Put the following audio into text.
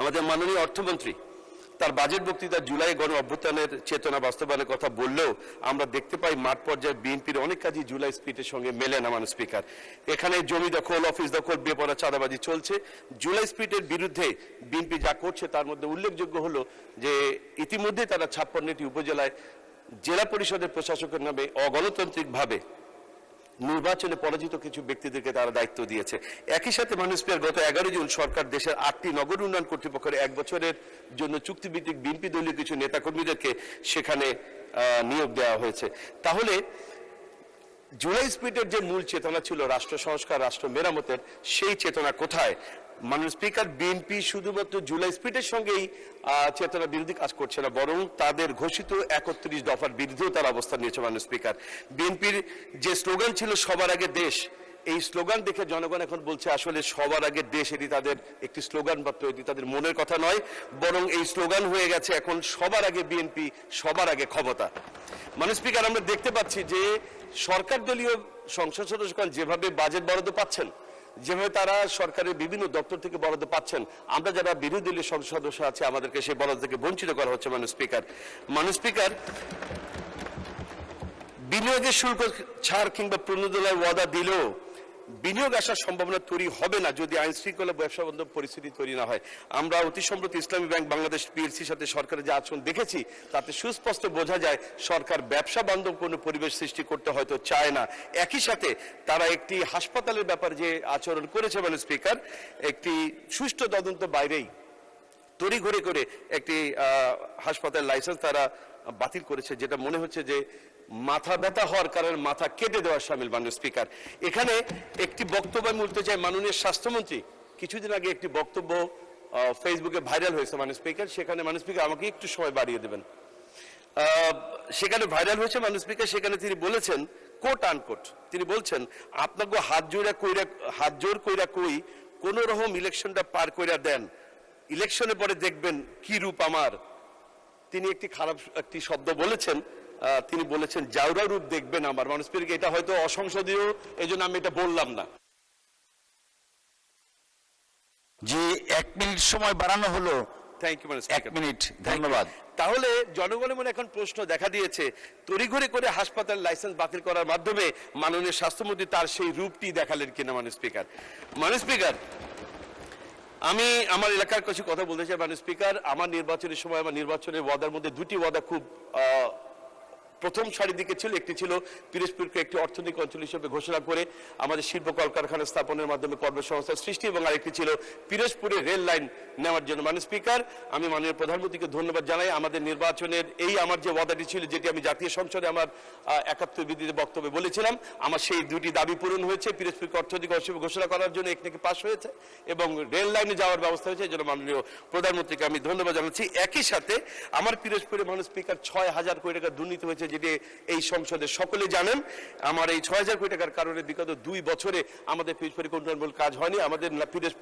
আমাদের মাননীয় অর্থমন্ত্রী তার বাজেট বক্তৃতা জুলাই গণ অভ্যুত্থানের চেতনা বাস্তবায়নের কথা বললেও আমরা দেখতে পাই মাঠ পর্যায়ে বিএনপির অনেক কাজই জুলাই স্পিরিটের সঙ্গে মেলে না। মাননীয় স্পিকার, এখানে জমি দখল, অফিস দখল, বেপরোয়া চাঁদাবাজি চলছে। জুলাই স্পিরিটের বিরুদ্ধে বিএনপি যা করছে তার মধ্যে উল্লেখযোগ্য হলো যে ইতিমধ্যে তারা 56টি উপজেলায় জেলা পরিষদের প্রশাসকের নামে অগণতান্ত্রিকভাবে নির্বাচনে পরাজিত কিছু ব্যক্তিদেরকে তারা দায়িত্ব দিয়েছে। একই সাথে মাননীয় স্পিকার, গত 11 জুন সরকার দেশের 8টি নগর উন্নয়ন কর্তৃপক্ষের 1 বছরের জন্য চুক্তিভিত্তিক বিএনপি দলীয় কিছু নেতাকর্মীদেরকে সেখানে নিয়োগ দেওয়া হয়েছে। তাহলে জুলাই স্পিরিটের যে মূল চেতনা ছিল রাষ্ট্র সংস্কার, রাষ্ট্র মেরামতের, সেই চেতনা কোথায়? মাননীয় স্পিকার, বিএনপি শুধুমাত্র জুলাই স্পিরিটের সঙ্গেই চেতনা বিরোধী কাজ করছে না, বরং তাদের ঘোষিত 31 দফার বিরুদ্ধেও তারা অবস্থান নিয়েছে। মাননীয় স্পিকার, বিএনপির যে স্লোগান ছিল সবার আগে দেশ, এই স্লোগান দেখে জনগণ এখন বলছে আসলে সবার আগে দেশ এটি তাদের একটি স্লোগান মাত্র, এটি তাদের মনের কথা নয়, বরং এই স্লোগান হয়ে গেছে এখন সবার আগে বিএনপি, সবার আগে ক্ষমতা। মাননীয় স্পিকার, আমরা দেখতে পাচ্ছি যে সরকার দলীয় সংসদ সদস্যগণ যেভাবে বাজেট বরাদ্দ পাচ্ছেন, যেভাবে তারা সরকারের বিভিন্ন দপ্তর থেকে বরাদ্দ পাচ্ছেন, আমরা যারা বিরোধী দলীয় সংসদ সদস্য আছে আমাদেরকে সেই বরাদ্দ থেকে বঞ্চিত করা হচ্ছে। মাননীয় স্পিকার, বিনিয়োগের শুল্ক ছাড় কিংবা প্রণোদনার ওয়াদা দিলেও বিনিয়োগ আসার সম্ভাবনা তৈরি হবে না যদি আইন শৃঙ্খলা ব্যবসা বান্ধব পরিস্থিতি তৈরি না হয়। আমরা অতি সম্প্রতি ইসলামী ব্যাংক বাংলাদেশ পিএলসির সাথে সরকারের যে আচরণ দেখেছি তাতে সুস্পষ্ট বোঝা যায় সরকার ব্যবসা বান্ধব কোনো পরিবেশ সৃষ্টি করতে হয়তো চায় না। একই সাথে তারা একটি হাসপাতালের ব্যাপারে যে আচরণ করেছে মাননীয় স্পিকার, একটি সুষ্ঠু তদন্ত বাইরেই তড়িঘড়ি করে একটি হাসপাতাল লাইসেন্স তারা বাতিল করেছে, যেটা মনে হচ্ছে যে মাথা ব্যথা হওয়ার কারণে মাথা কেটে দেওয়ার সামিল। মাননীয় স্পিকার, এখানে একটি বক্তব্য আমি বলতে চাই, মাননীয় স্বাস্থ্যমন্ত্রী কিছুদিন আগে একটি বক্তব্য ফেসবুকে ভাইরাল হয়েছে। মাননীয় স্পিকার, সেখানে মাননীয় স্পিকার আমাকে একটু সময় বাড়িয়ে দেবেন, সেখানে ভাইরাল হয়েছে মাননীয় স্পিকার, সেখানে তিনি বলেছেন, কোট আনকোট, তিনি বলছেন আপনাকে হাত জোর কইরা কই কোন রকম ইলেকশনটা পার কইরা দেন, ইলেকশনের পরে দেখবেন কি রূপ আমার। তিনি একটি শব্দ বলেছেন, তিনি বলেছেন জাউরা রূপ দেখবেন আমার। মাননীয় স্পিকার, এটা হয়তো অসংসদীয়, এই জন্য আমি এটা বললাম না। যে 1 মিনিট সময় বাড়ানো হলো। থ্যাংক ইউ মাননীয় স্পিকার, 1 মিনিট, ধন্যবাদ। তাহলে জনগণের মনে এখন প্রশ্ন দেখা দিয়েছে, তড়িঘড়ি করে হাসপাতাল লাইসেন্স বাতিল করার মাধ্যমে মাননীয় স্বাস্থ্যমন্ত্রী তার সেই রূপটি দেখালেন কিনা। মাননীয় স্পিকার, আমি আমার এলাকার কিছু কথা বলতে চাই। মাননীয় স্পিকার, আমার নির্বাচনের সময় আমার নির্বাচনের ওয়াদার মধ্যে 2টি ওয়াদা খুব প্রথম সারির দিকে ছিল। একটি ছিল পিরোজপুরকে একটি অর্থনৈতিক অঞ্চল হিসেবে ঘোষণা করে আমাদের শিল্প কলকারখানা স্থাপনের মাধ্যমে কর্মসংস্থান সৃষ্টি, এবং আরেকটি ছিল পিরোজপুরে রেল লাইন নেওয়ার জন্য। মাননীয় স্পিকার, আমি মাননীয় প্রধানমন্ত্রীকে ধন্যবাদ জানাই। আমাদের নির্বাচনের এই আমার যে ওয়াদাটি ছিল, যেটি আমি জাতীয় সংসদে আমার 71 বিধিতে বক্তব্যে বলেছিলাম, আমার সেই 2টি দাবি পূরণ হয়েছে। পিরোজপুরকে অর্থনৈতিক অঞ্চল ঘোষণা করার জন্য একটি পাশ হয়েছে এবং রেল লাইনে যাওয়ার ব্যবস্থা হয়েছে। এই জন্য মাননীয় প্রধানমন্ত্রীকে আমি ধন্যবাদ জানাচ্ছি। একই সাথে আমার পিরোজপুরে মাননীয় স্পিকার 6000 কোটি টাকা দুর্নীতি হয়েছে, যেটি এই সংসদে সকলে জানেন। আমার এই 6000 কোটি টাকার কারণে বিগত 2 বছরে আমাদের পিরোজপুরে উন্নয়নমূলক কাজ হয়নি। আমাদের পিরোজপুর